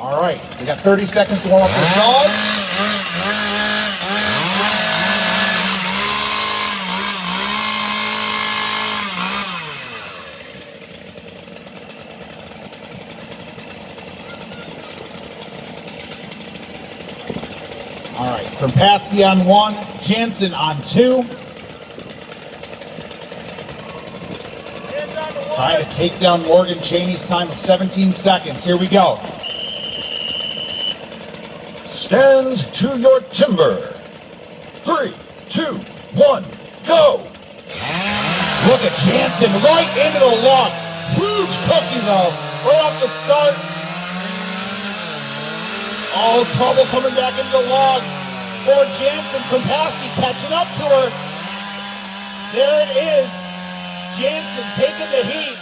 All right, we got 30 seconds to warm up the saws. All right, Kropaski on 1, Jansen on 2. Trying to take down Morgan Cheney's time of 17 seconds. Here we go. Stand to your timber. 3, 2, 1, go! Look at Jansen right into the log. Huge cookie though, right off the start. Oh, trouble coming back into the log for Jansen. Kropaski catching up to her. There it is. Jansen taking the heat.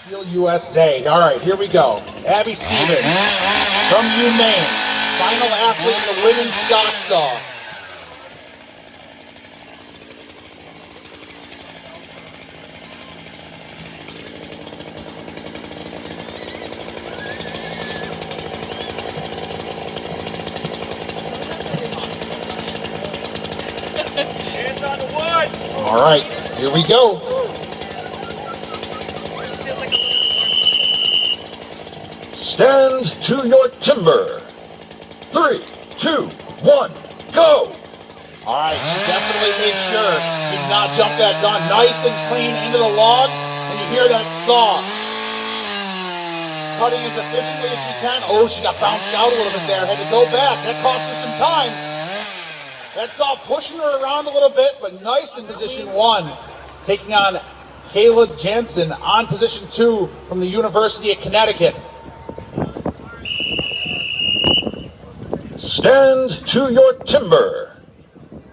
Steel USA. All right, here we go. Abby Stevens from UMaine. Final athlete in the women's stock saw. Hands on the wood. All right, here we go. Feels like a little warm. Stand to your timber. 3, 2, 1, go! All right, she definitely made sure she did not jump that gun nice and clean into the log. And you hear that saw cutting as efficiently as she can. Oh, she got bounced out a little bit there. Had to go back. That cost her some time. That saw pushing her around a little bit, but nice in position 1. Taking on Kayla Jansen on position 2 from the University of Connecticut. Stand to your timber.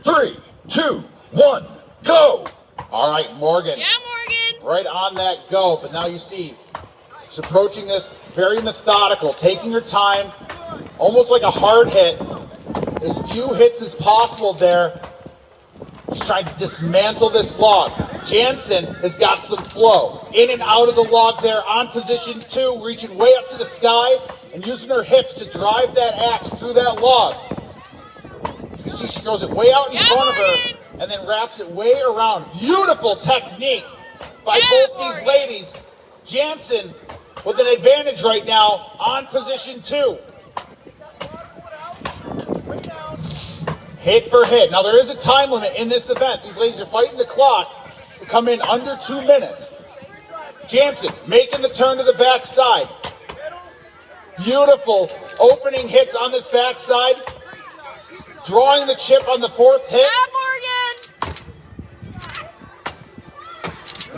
3, 2, 1, go! All right, Morgan. Yeah, Morgan. Right on that go, but now you see she's approaching this very methodical, taking her time, almost like a hard hit. As few hits as possible there. She's trying to dismantle this log. Jansen has got some flow. In and out of the log there on position 2, reaching way up to the sky and using her hips to drive that axe through that log. You see she throws it way out in front of her and then wraps it way around. Beautiful technique by both these ladies. Jansen with an advantage right now on position 2. Hit for hit. Now there is a time limit in this event. These ladies are fighting the clock to come in under 2 minutes. Jansen making the turn to the backside. Beautiful opening hits on this backside. Drawing the chip on the 4th hit. Yeah, Morgan.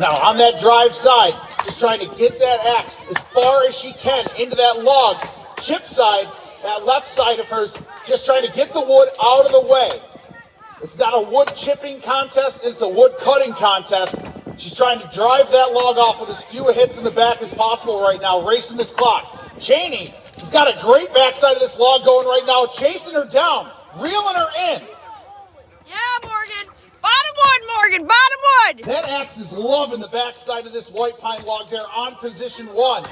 Now on that drive side, just trying to get that axe as far as she can into that log. Chip side, that left side of hers, just trying to get the wood out of the way. It's not a wood chipping contest, it's a wood cutting contest. She's trying to drive that log off with as few hits in the back as possible right now, racing this clock. Cheney has got a great backside of this log going right now, chasing her down, reeling her in. Yeah, Morgan. Bottom wood, Morgan. Bottom wood. That axe is loving the backside of this white pine log there on position 1.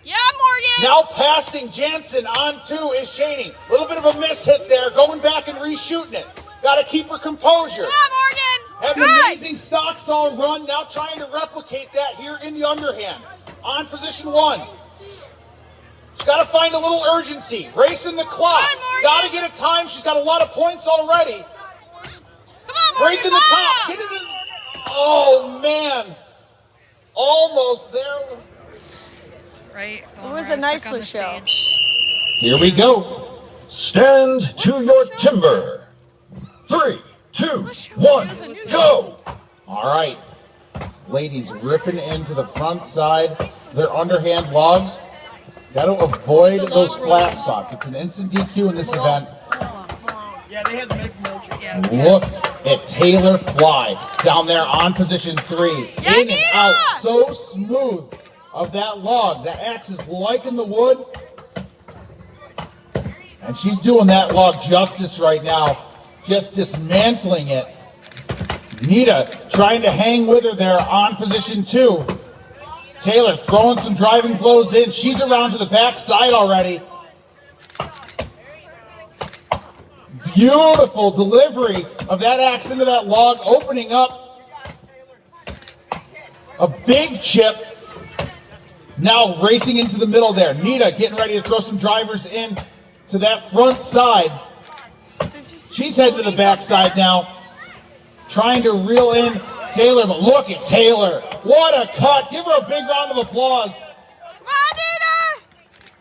Yeah, Morgan. Now passing Jansen on 2 is Cheney. A little bit of a miss hit there, going back and reshooting it. Got to keep her composure. Yeah, Morgan. Have an amazing stock saw run, now trying to replicate that here in the underhand. On position 1. She's got to find a little urgency, racing the clock. Got to get a time. She's got a lot of points already. Come on, Morgan. Breaking the top. Get it in. Oh, man. Almost there. Right. It was a nice show. Here we go. Stand to your timber. 3, 2, 1, go! All right. Ladies ripping into the front side. Their underhand logs. Got to avoid those flat spots. It's an instant DQ in this event. Yeah, they had to make motion. Yeah. Look at Taylor fly down there on position 3. In and out, so smooth of that log. The axe is liking the wood. And she's doing that log justice right now. Just dismantling it. Nita trying to hang with her there on position 2. Taylor throwing some driving blows in. She's around to the backside already. Beautiful delivery of that axe into that log, opening up a big chip. Now racing into the middle there. Nita getting ready to throw some drivers in to that front side. She's heading to the backside now, trying to reel in Taylor, but look at Taylor. What a cut. Give her a big round of applause. Come on,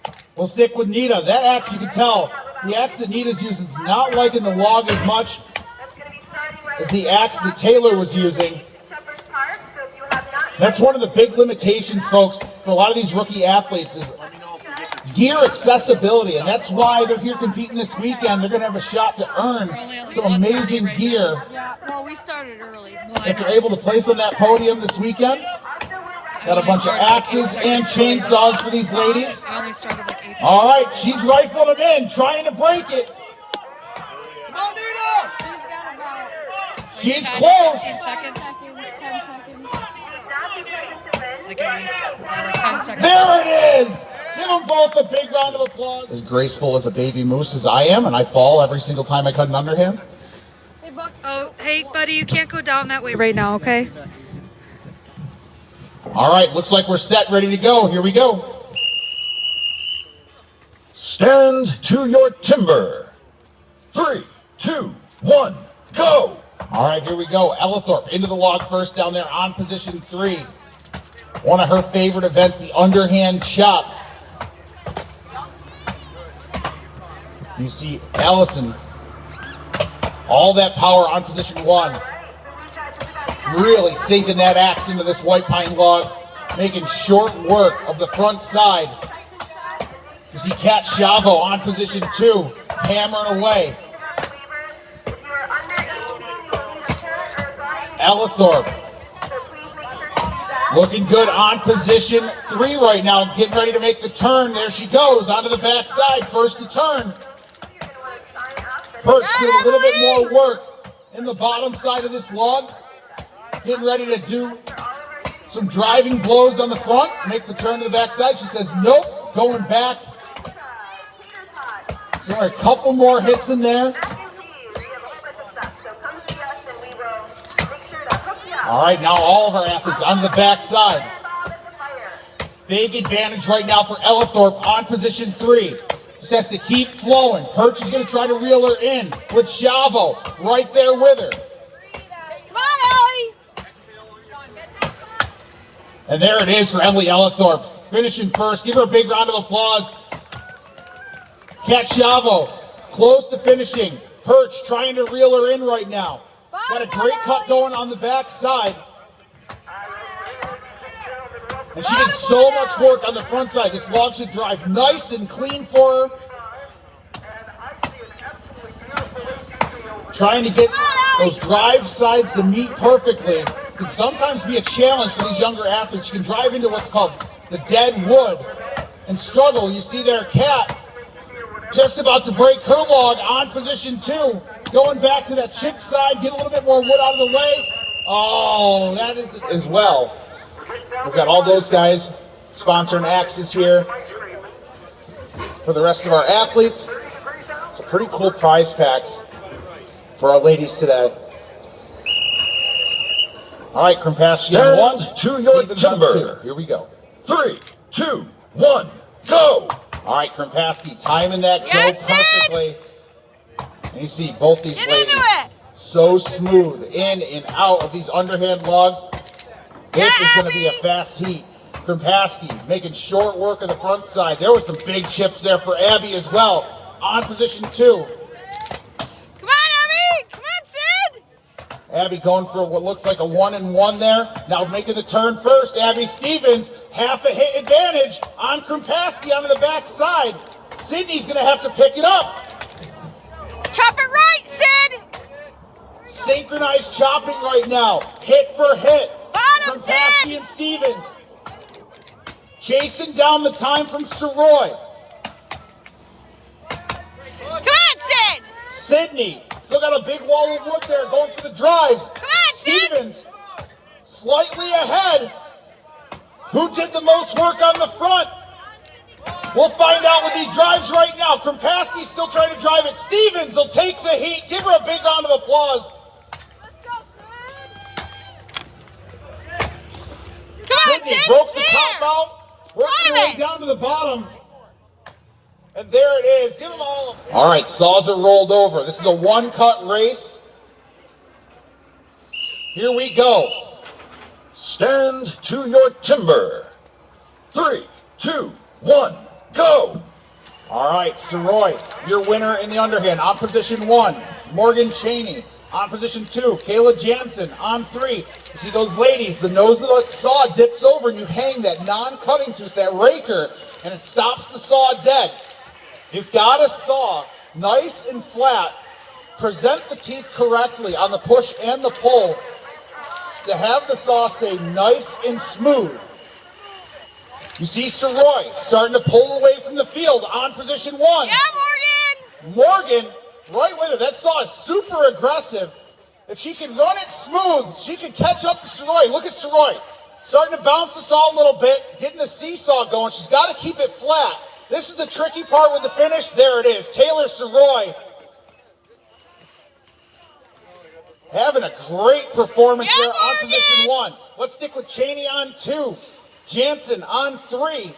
Nita! We'll stick with Nita. That axe, you can tell, the axe that Nita's using is not liking the log as much as the axe that Taylor was using. That's one of the big limitations, folks, for a lot of these rookie athletes is gear accessibility, and that's why they're here competing this weekend. They're going to have a shot to earn some amazing gear. Yeah, well, we started early. If they're able to place on that podium this weekend, got a bunch of axes and chainsaws for these ladies. I only started like 8 All right, she's rifling them in, trying to break it. Come on, Nita! She's got about She's close. 10 seconds. 10 seconds. Like at least like 10 seconds. There it is. Give them both a big round of applause. As graceful as a baby moose as I am, and I fall every single time I cut an underhand. Hey, Buck. Oh, hey, buddy, you can't go down that way right now, okay? All right, looks like we're set, ready to go. Here we go. Stand to your timber. 3, 2, 1, go! All right, here we go. Ellithorpe into the log first down there on position 3. One of her favorite events, the underhand chop. You see Allison, all that power on position 1. Really sinking that axe into this white pine log, making short work of the front side. You see Kat Chavo on position 2, hammering away. Ellithorpe looking good on position 3 right now, getting ready to make the turn. There she goes, onto the backside, first to turn. Perch doing a little bit more work in the bottom side of this log. Getting ready to do some driving blows on the front, make the turn to the backside. She says, nope, going back. There are a couple more hits in there. All right, now all of our athletes on the backside. Big advantage right now for Ellithorpe on position 3. Just has to keep flowing. Perch is going to try to reel her in with Chavo right there with her. Come on, Ellie! And there it is for Emily Ellithorpe, finishing first. Give her a big round of applause. Kat Chavo, close to finishing. Perch trying to reel her in right now. Got a great cut going on the backside. And she did so much work on the front side. This log should drive nice and clean for her. Trying to get those drive sides to meet perfectly can sometimes be a challenge for these younger athletes. You can drive into what's called the dead wood and struggle. You see there, Kat just about to break her log on position 2. Going back to that chip side, get a little bit more wood out of the way. Oh, that is as well. We've got all those guys sponsoring axes here for the rest of our athletes. Some pretty cool prize packs for our ladies today. All right, Krimpaski on 1. Stand to your Stevens on timber. 2. Here we go. 3, 2, 1, go! All right, Krimpaski timing that Yes, go perfectly. And you see both these Get ladies into it! so smooth in and out of these underhand logs. This Yeah, is going to be a Abby! fast heat. Krimpaski making short work of the front side. There were some big chips there for Abby as well. On position 2. Come on, Abby! Come on, Sid! Abby going for what looked like a 1-and-1 there. Now making the turn first. Abby Stevens, half a hit advantage on Krimpaski onto the backside. Sydney's going to have to pick it up. Chop it right, Sid! Synchronized chopping right now. Hit for hit. Bottom, Krimpaski Sid! and Stevens. Chasing down the time from Soroy. Come on, Sid! Sydney. Still got a big wall of wood there going for the drives. Come on, Sid! Stevens slightly ahead. Who did the most work on the front? We'll find out with these drives right now. Krimpaski's still trying to drive it. Stevens will take the heat. Give her a big round of applause. Sydney broke the top out, working her way down to the bottom. And there it is. Give them all. All right, saws are rolled over. This is a one-cut race. Here we go. Stand to your timber. 3, 2, 1, go! All right, Soroy, your winner in the underhand. On position 1, Morgan Chaney. On position 2, Kayla Jansen. On 3, you see those ladies, the nose of the saw dips over and you hang that non-cutting tooth, that raker, and it stops the saw dead. You've got to saw nice and flat, present the teeth correctly on the push and the pull to have the saw stay nice and smooth. You see Soroy starting to pull away from the field on position 1. Yeah, Morgan! Morgan, right with her. That saw is super aggressive. If she can run it smooth, she can catch up to Soroy. Look at Soroy. Starting to bounce the saw a little bit, getting the seesaw going. She's got to keep it flat. This is the tricky part with the finish. There it is. Taylor Soroy having a great performance there on position 1. Let's stick with Chaney on 2. Jansen on 3.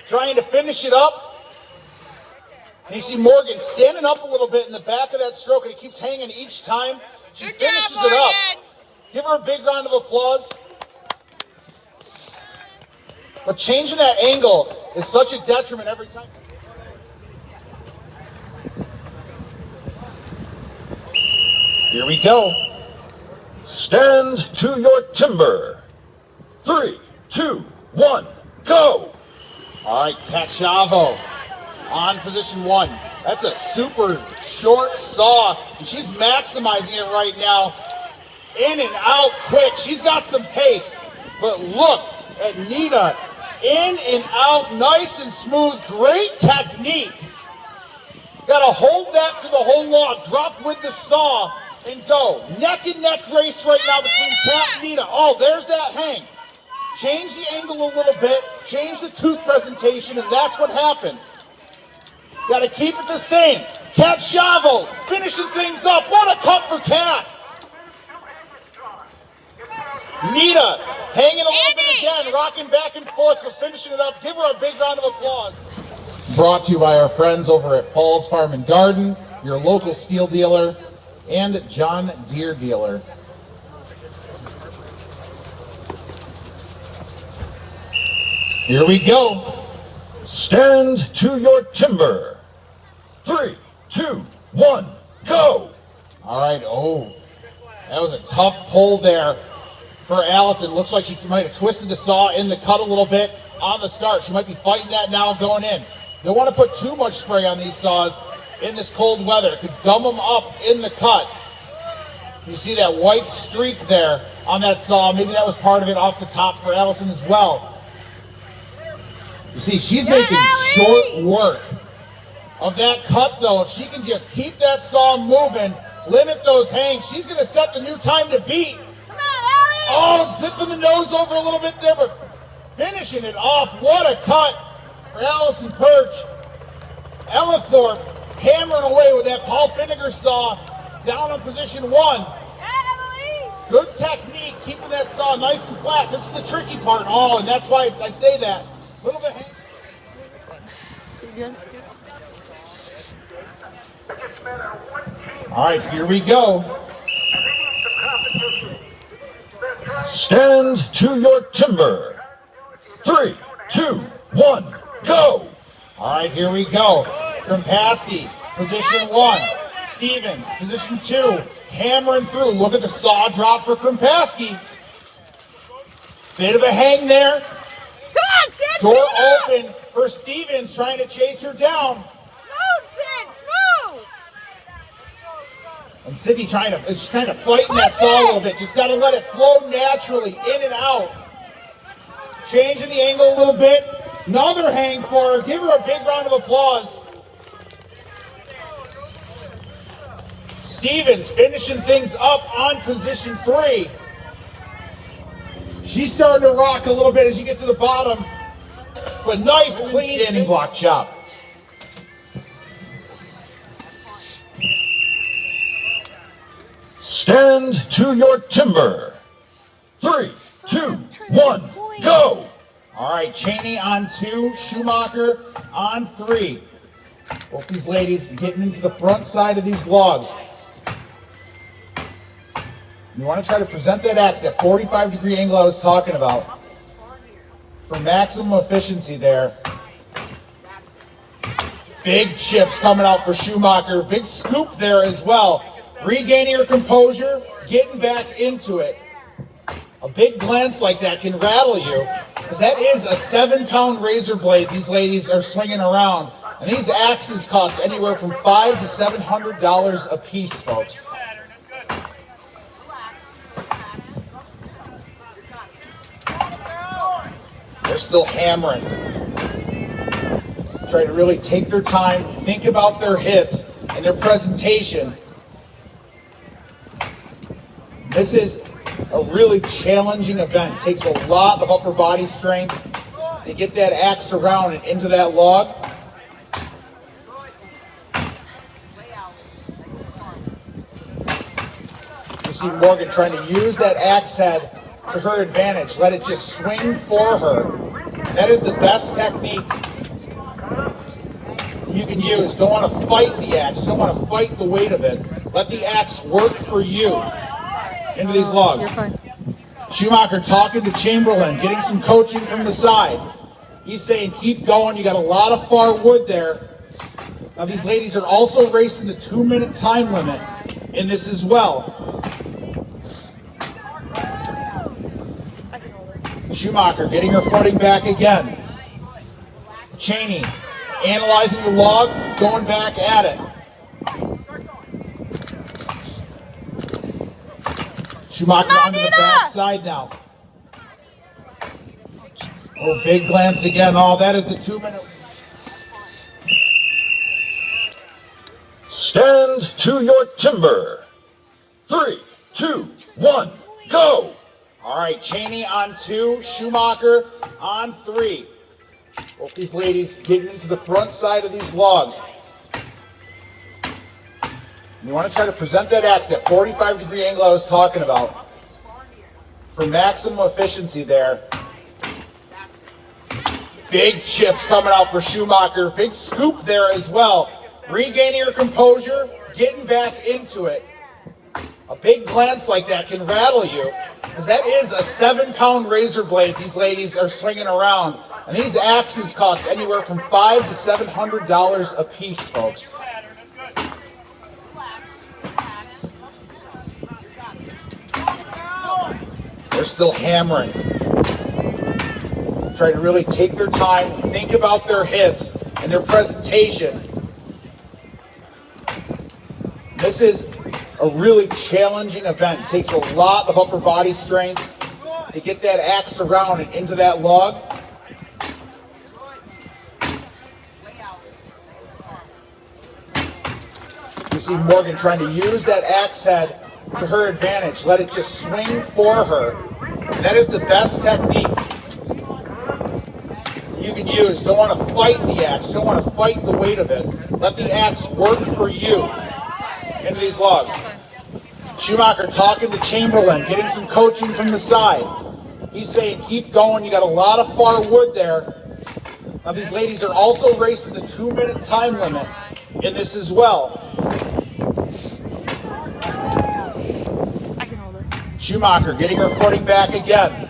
Trying to finish it up. And you see Morgan standing up a little bit in the back of that stroke, and he keeps hanging each time she finishes it up. Give her a big round of applause. But changing that angle is such a detriment every time. Here we go. Stand to your timber. 3, 2, 1, go! All right, Cachavo on position 1. That's a super short saw, and she's maximizing it right now. In and out quick. She's got some pace, but look at Nita. In and out, nice and smooth. Great technique. Got to hold that through the whole log. Drop with the saw and go. Neck and neck race right now between Kat and Nita. Oh, there's that hang. Change the angle a little bit. Change the tooth presentation, and that's what happens. Got to keep it the same. Kat Chavo finishing things up. What a cut for Kat. Nita hanging a little bit again, rocking back and forth, but finishing it up. Give her a big round of applause. Brought to you by our friends over at Falls Farm and Garden, your local steel dealer, and John Deere dealer. Here we go. Stand to your timber. 3, 2, 1, go! All right, that was a tough pull there for Allison. Looks like she might have twisted the saw in the cut a little bit on the start. She might be fighting that now going in. Don't want to put too much spray on these saws in this cold weather. It could gum them up in the cut. You see that white streak there on that saw. Maybe that was part of it off the top for Allison as well. You see, she's making short work of that cut, though. If she can just keep that saw moving, limit those hangs, she's going to set the new time to beat. Oh, dipping the nose over a little bit there, but finishing it off. What a cut for Allison Perch. Ella Thorpe hammering away with that Paul Finnegar saw down on position 1. Good technique, keeping that saw nice and flat. This is the tricky part. Oh, and that's why I say that. A little bit. All right, here we go. Stand to your timber. 3, 2, 1, go! All right, here we go. Krimpaski, position 1. Stevens, position 2. Hammering through. Look at the saw drop for Krimpaski. Bit of a hang there. Come on, Sid! Door open for Stevens, trying to chase her down. Smooth, Sid! Smooth! And Sydney she's kind of fighting that saw a little bit. Just got to let it flow naturally, in and out. Changing the angle a little bit. Another hang for her. Give her a big round of applause. Stevens finishing things up on position 3. She's starting to rock a little bit as you get to the bottom. But nice, clean standing block job. Stand to your timber. 3, 2, 1, go! All right, Cheney on 2, Schumacher on 3. Both these ladies getting into the front side of these logs. You want to try to present that axe, that 45-degree angle I was talking about, for maximum efficiency there. Big chips coming out for Schumacher. Big scoop there as well. Regaining her composure, getting back into it. A big glance like that can rattle you, because that is a 7-pound razor blade these ladies are swinging around. And these axes cost anywhere from $500 to $700 a piece, folks. They're still hammering. Try to really take their time, think about their hits and their presentation. This is a really challenging event. It takes a lot of upper body strength to get that axe around and into that log. You see Morgan trying to use that axe head to her advantage. Let it just swing for her. That is the best technique you can use. Don't want to fight the axe. Don't want to fight the weight of it. Let the axe work for you into these logs. You're fine. Schumacher talking to Chamberlain, getting some coaching from the side. He's saying, keep going. You got a lot of far wood there. Now these ladies are also racing the 2-minute time limit in this as well. Schumacher getting her footing back again. Cheney analyzing the log, going back at it. Schumacher onto the back side now. Oh, big glance again. Oh, that is the 2-minute. Stand to your timber. 3, 2, 1, go! All right, Cheney on 2, Schumacher on 3. Both these ladies getting into the front side of these logs. You want to try to present that axe, that 45-degree angle I was talking about, for maximum efficiency there. Big chips coming out for Schumacher. Big scoop there as well. Regaining her composure, getting back into it. A big glance like that can rattle you, because that is a 7-pound razor blade these ladies are swinging around. And these axes cost anywhere from $500 to $700 a piece, folks. They're still hammering. Trying to really take their time, think about their hits and their presentation. This is a really challenging event. It takes a lot of upper body strength to get that axe around and into that log. You see Morgan trying to use that axe head to her advantage. Let it just swing for her. That is the best technique you can use. Don't want to fight the axe. Don't want to fight the weight of it. Let the axe work for you into these logs. Schumacher talking to Chamberlain, getting some coaching from the side. He's saying, keep going. You got a lot of far wood there. Now these ladies are also racing the 2-minute time limit in this as well. Schumacher getting her footing back again.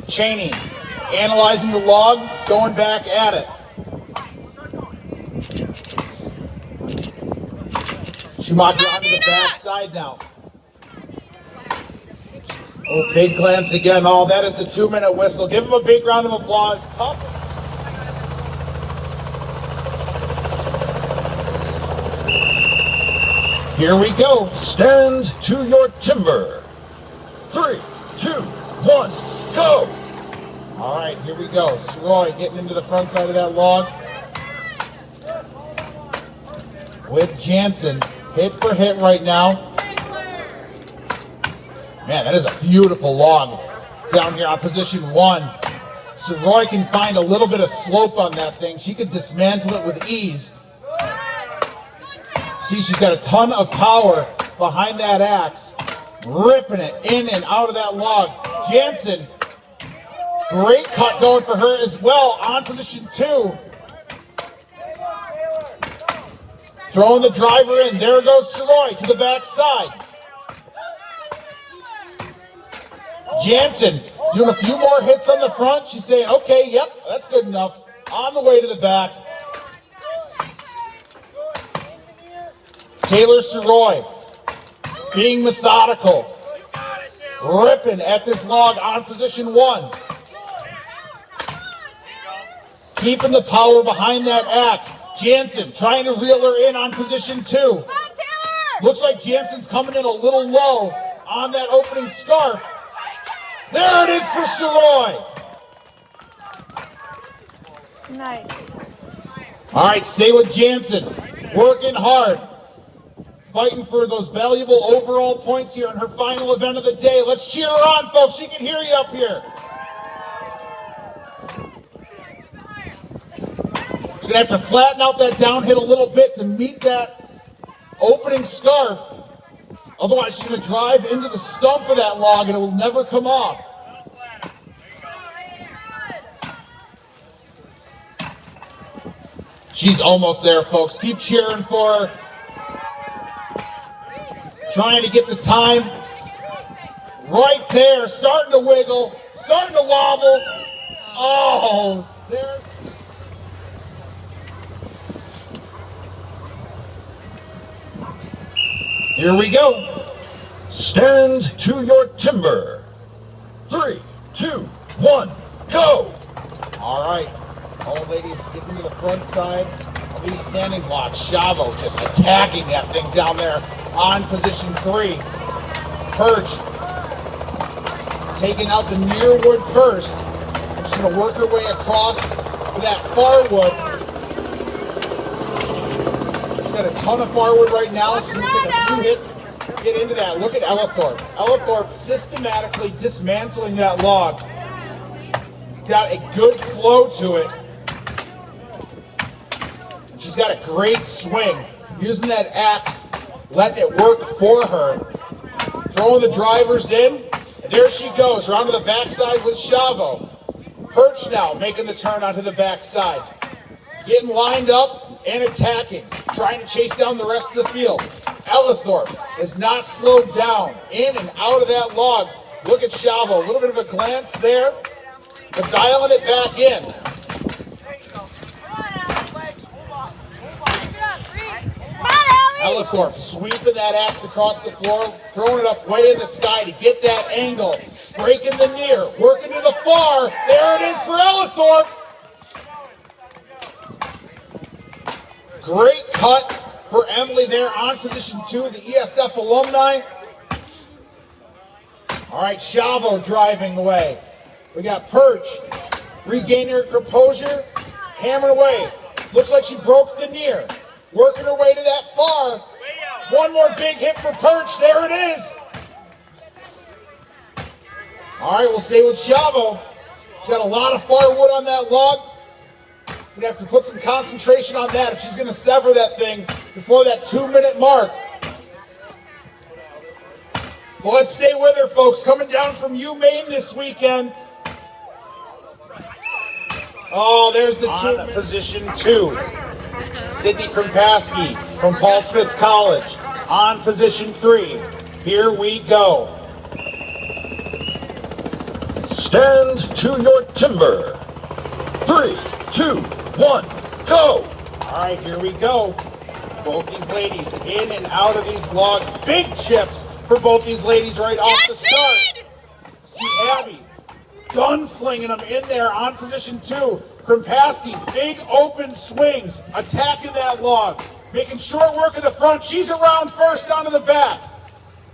Cheney analyzing the log, going back at it. Schumacher onto the back side now. Oh, big glance again. Oh, that is the 2-minute whistle. Give him a big round of applause. Tough. Here we go. Stand to your timber. 3, 2, 1, go! All right, here we go. Sroy getting into the front side of that log with Jansen. Hit for hit right now. Man, that is a beautiful log. down here on position 1. So Roy can find a little bit of slope on that thing. She could dismantle it with ease. See, she's got a ton of power behind that axe, ripping it in and out of that log. Jansen, great cut going for her as well on position 2. Throwing the driver in. There goes Soroy to the backside. Jansen doing a few more hits on the front. She's saying, okay, yep, that's good enough. On the way to the back. Taylor Soroy being methodical, ripping at this log on position 1. Keeping the power behind that axe. Jansen trying to reel her in on position 2. Come on, Taylor! Looks like Jansen's coming in a little low on that opening scarf. There it is for Soroy. Nice. All right, stay with Jansen. Working hard. Fighting for those valuable overall points here in her final event of the day. Let's cheer her on, folks. She can hear you up here. She's going to have to flatten out that down hit a little bit to meet that opening scarf. Otherwise, she's going to drive into the stump of that log and it will never come off. She's almost there, folks. Keep cheering for her. Trying to get the time right there. Starting to wiggle. Starting to wobble. Oh, there. Here we go. Stand to your timber. 3, 2, 1, go! All right. All ladies getting to the front side of these standing blocks. Chavo just attacking that thing down there on position 3. Perch taking out the near wood first. She's going to work her way across to that far wood. She's got a ton of firewood right now. She's going to take a few hits to get into that. Look at Ella Thorpe. Ella Thorpe systematically dismantling that log. She's got a good flow to it. She's got a great swing. Using that axe, letting it work for her. Throwing the drivers in. And there she goes, around to the backside with Chavo. Perch now making the turn onto the backside. Getting lined up and attacking. Trying to chase down the rest of the field. Ellithorpe has not slowed down. In and out of that log. Look at Chavo. A little bit of a glance there. But dialing it back in. Ellithorpe sweeping that axe across the floor, throwing it up way in the sky to get that angle. Breaking the near, working to the far. There it is for Ellithorpe. Great cut for Emily there on position 2, the ESF alumni. All right, Chavo driving away. We got Perch regaining her composure, hammering away. Looks like she broke the near. Working her way to that far. One more big hit for Perch. There it is. All right, we'll stay with Chavo. She's got a lot of firewood on that log. Gonna have to put some concentration on that if she's gonna sever that thing before that 2-minute mark. Well, let's stay with her, folks. Coming down from UMaine this weekend. Oh, there's the on position 2. Sydney Krimpaski from Paul Smiths College on position 3. Here we go. Stand to your timber. 3, 2, 1, go! All right, here we go. Both these ladies in and out of these logs. Big chips for both these ladies right off the start. See Abby gunslinging them in there on position 2. Krimpaski, big open swings, attacking that log, making short work of the front. She's around first down to the back.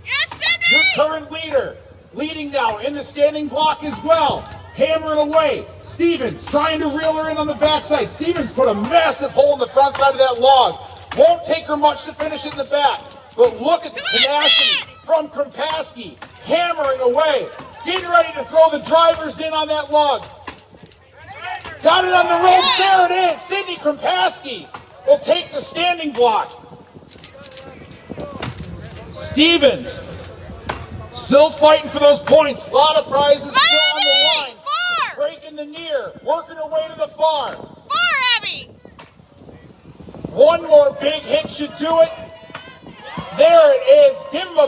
Yes, Sydney! Your current leader, leading now in the standing block as well. Hammering away. Stevens trying to reel her in on the backside. Stevens put a massive hole in the front side of that log. Won't take her much to finish it in the back. But look at the tenacity from Krimpaski, hammering away. Getting ready to throw the drivers in on that lug. Got it on the ropes. There it is. Sidney Krimpaski will take the standing block. Stevens still fighting for those points. A lot of prizes still on the line. Far! Breaking the near. Working her way to the far. Far, Abby! One more big hit should do it. There it is. Give him a